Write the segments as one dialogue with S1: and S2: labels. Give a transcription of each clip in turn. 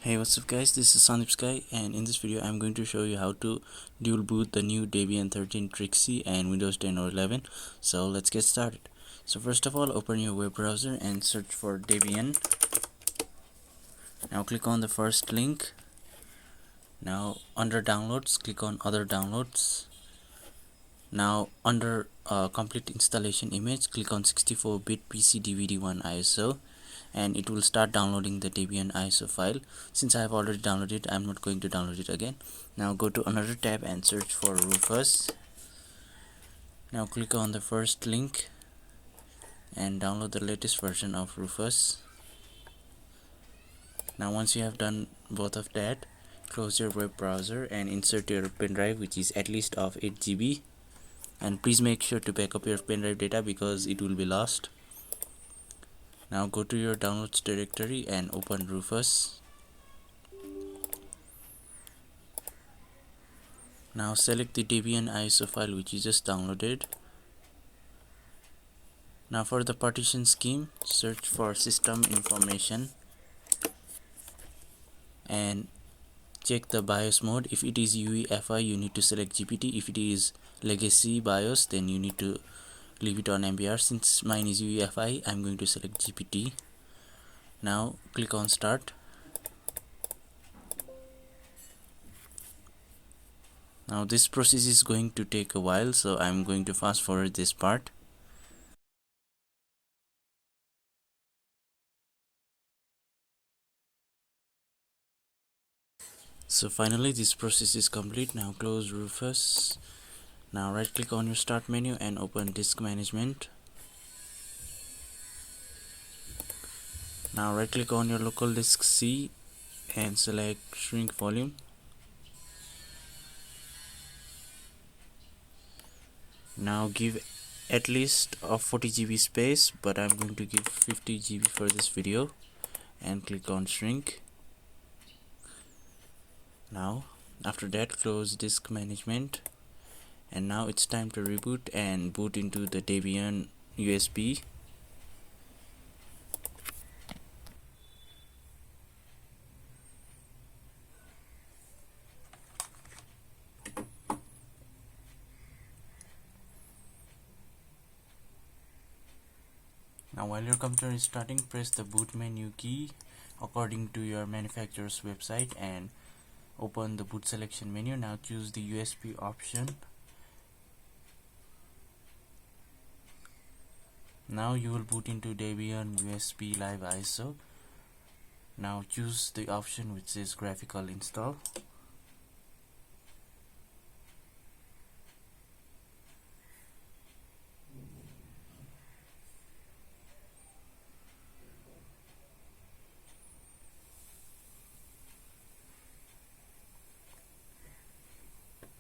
S1: Hey, what's up guys, this is Sandeep Sky, and in this video I'm going to show you how to dual boot the new Debian 13 Trixie and Windows 10 or 11. So let's get started. So first of all, open your web browser and search for Debian. Now click on the first link. Now under downloads, click on other downloads. Now under complete installation image, click on 64-bit PC DVD1 ISO, and it will start downloading the Debian ISO file. Since I have already downloaded it, I'm not going to download it again. Now go to another tab and search for Rufus. Now click on the first link and download the latest version of Rufus. Now once you have done both of that, close your web browser and insert your pen drive, which is at least of 8 GB, and please make sure to back up your pen drive data because it will be lost. Now go to your downloads directory and open Rufus. Now select the Debian ISO file which you just downloaded. Now for the partition scheme, search for system information and check the BIOS mode. If it is UEFI, you need to select GPT. If it is legacy BIOS, then you need to leave it on MBR. Since mine is UEFI, I'm going to select GPT. Now click on start. Now this process is going to take a while, so I'm going to fast forward this part. So finally this process is complete. Now close Rufus. Now right click on your start menu and open disk management. Now right click on your local disk C and select shrink volume. Now give at least of 40 GB space, but I'm going to give 50 GB for this video, and click on shrink. Now after that, close disk management, and now it's time to reboot and boot into the Debian USB. Now while your computer is starting, press the boot menu key according to your manufacturer's website and open the boot selection menu. Now choose the USB option. Now you will boot into Debian USB Live ISO. Now choose the option which says graphical install.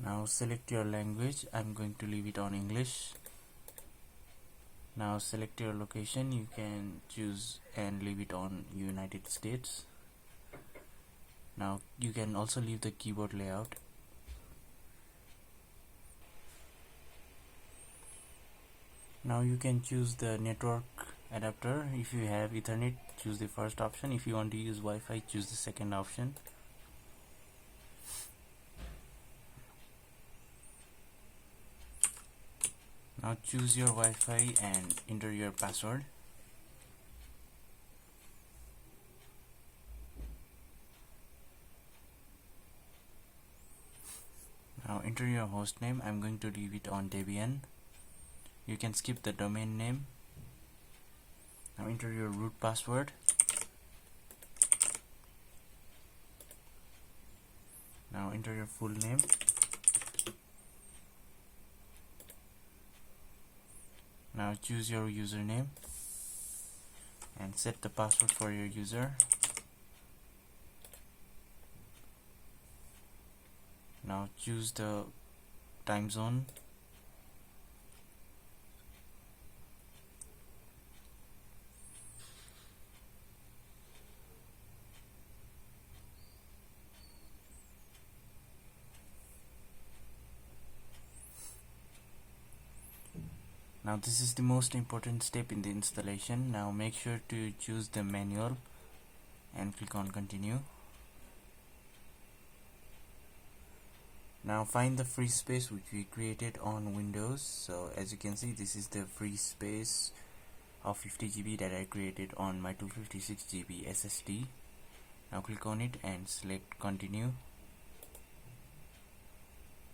S1: Now select your language. I'm going to leave it on English. Now select your location. You can choose and leave it on United States. Now you can also leave the keyboard layout. Now you can choose the network adapter. If you have Ethernet, choose the first option. If you want to use Wi-Fi, choose the second option. Now choose your Wi-Fi and enter your password. Now enter your host name. I'm going to leave it on Debian. You can skip the domain name. Now enter your root password. Now enter your full name. Now choose your username and set the password for your user. Now choose the time zone. Now this is the most important step in the installation. Now make sure to choose the manual and click on continue. Now find the free space which we created on Windows. So as you can see, this is the free space of 50 GB that I created on my 256 GB SSD. Now click on it and select continue.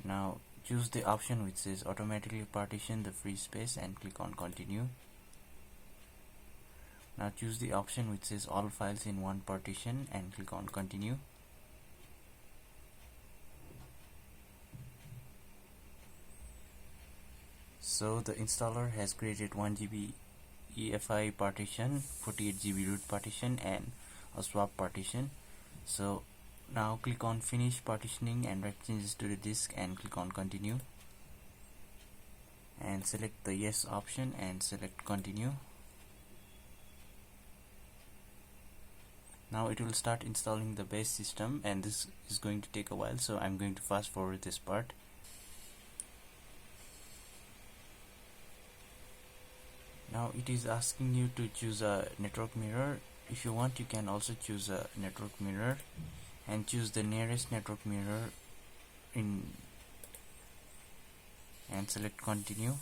S1: Now choose the option which says automatically partition the free space and click on continue. Now choose the option which says all files in one partition and click on continue. So the installer has created 1 GB EFI partition, 48 GB root partition and a swap partition. So now click on finish partitioning and write changes to the disk and click on continue, and select the yes option and select continue. Now it will start installing the base system, and this is going to take a while, so I'm going to fast forward this part. Now it is asking you to choose a network mirror. If you want, you can also choose a network mirror and choose the nearest network mirror in and select continue.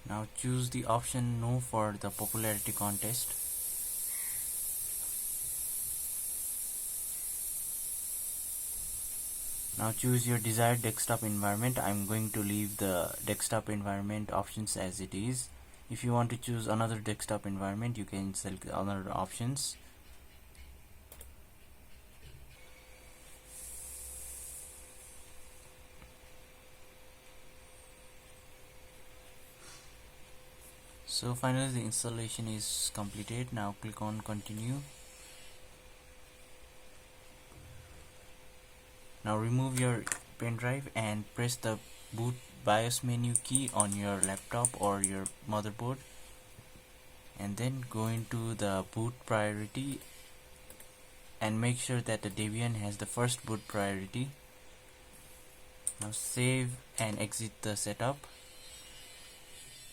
S1: Now choose the option no for the popularity contest. Now choose your desired desktop environment. I'm going to leave the desktop environment options as it is. If you want to choose another desktop environment, you can select other options. So finally the installation is completed. Now click on continue. Now remove your pen drive and press the boot BIOS menu key on your laptop or your motherboard, and then go into the boot priority and make sure that the Debian has the first boot priority. Now save and exit the setup.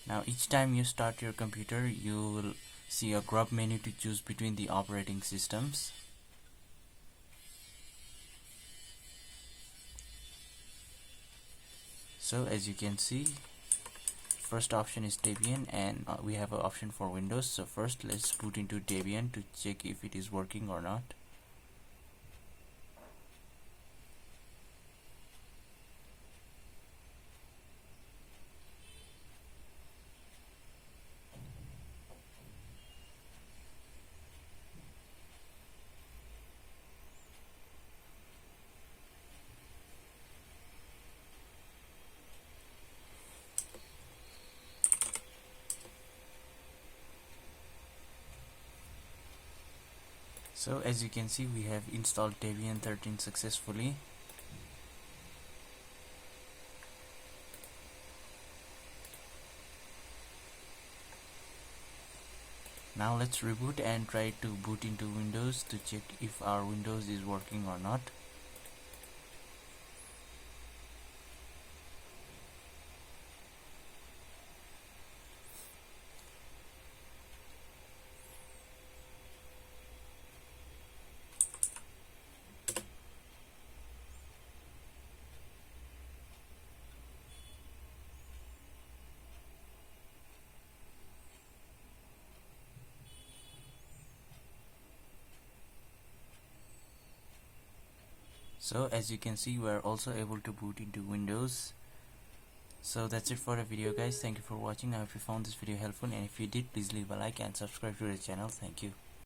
S1: Now each time you start your computer, you will see a grub menu to choose between the operating systems. So as you can see, first option is Debian, and we have an option for Windows. So first let's boot into Debian to check if it is working or not. So as you can see, we have installed Debian 13 successfully. Now let's reboot and try to boot into Windows to check if our Windows is working or not. So as you can see, we are also able to boot into Windows. So that's it for the video, guys. Thank you for watching. I hope you found this video helpful, and if you did, please leave a like and subscribe to the channel. Thank you.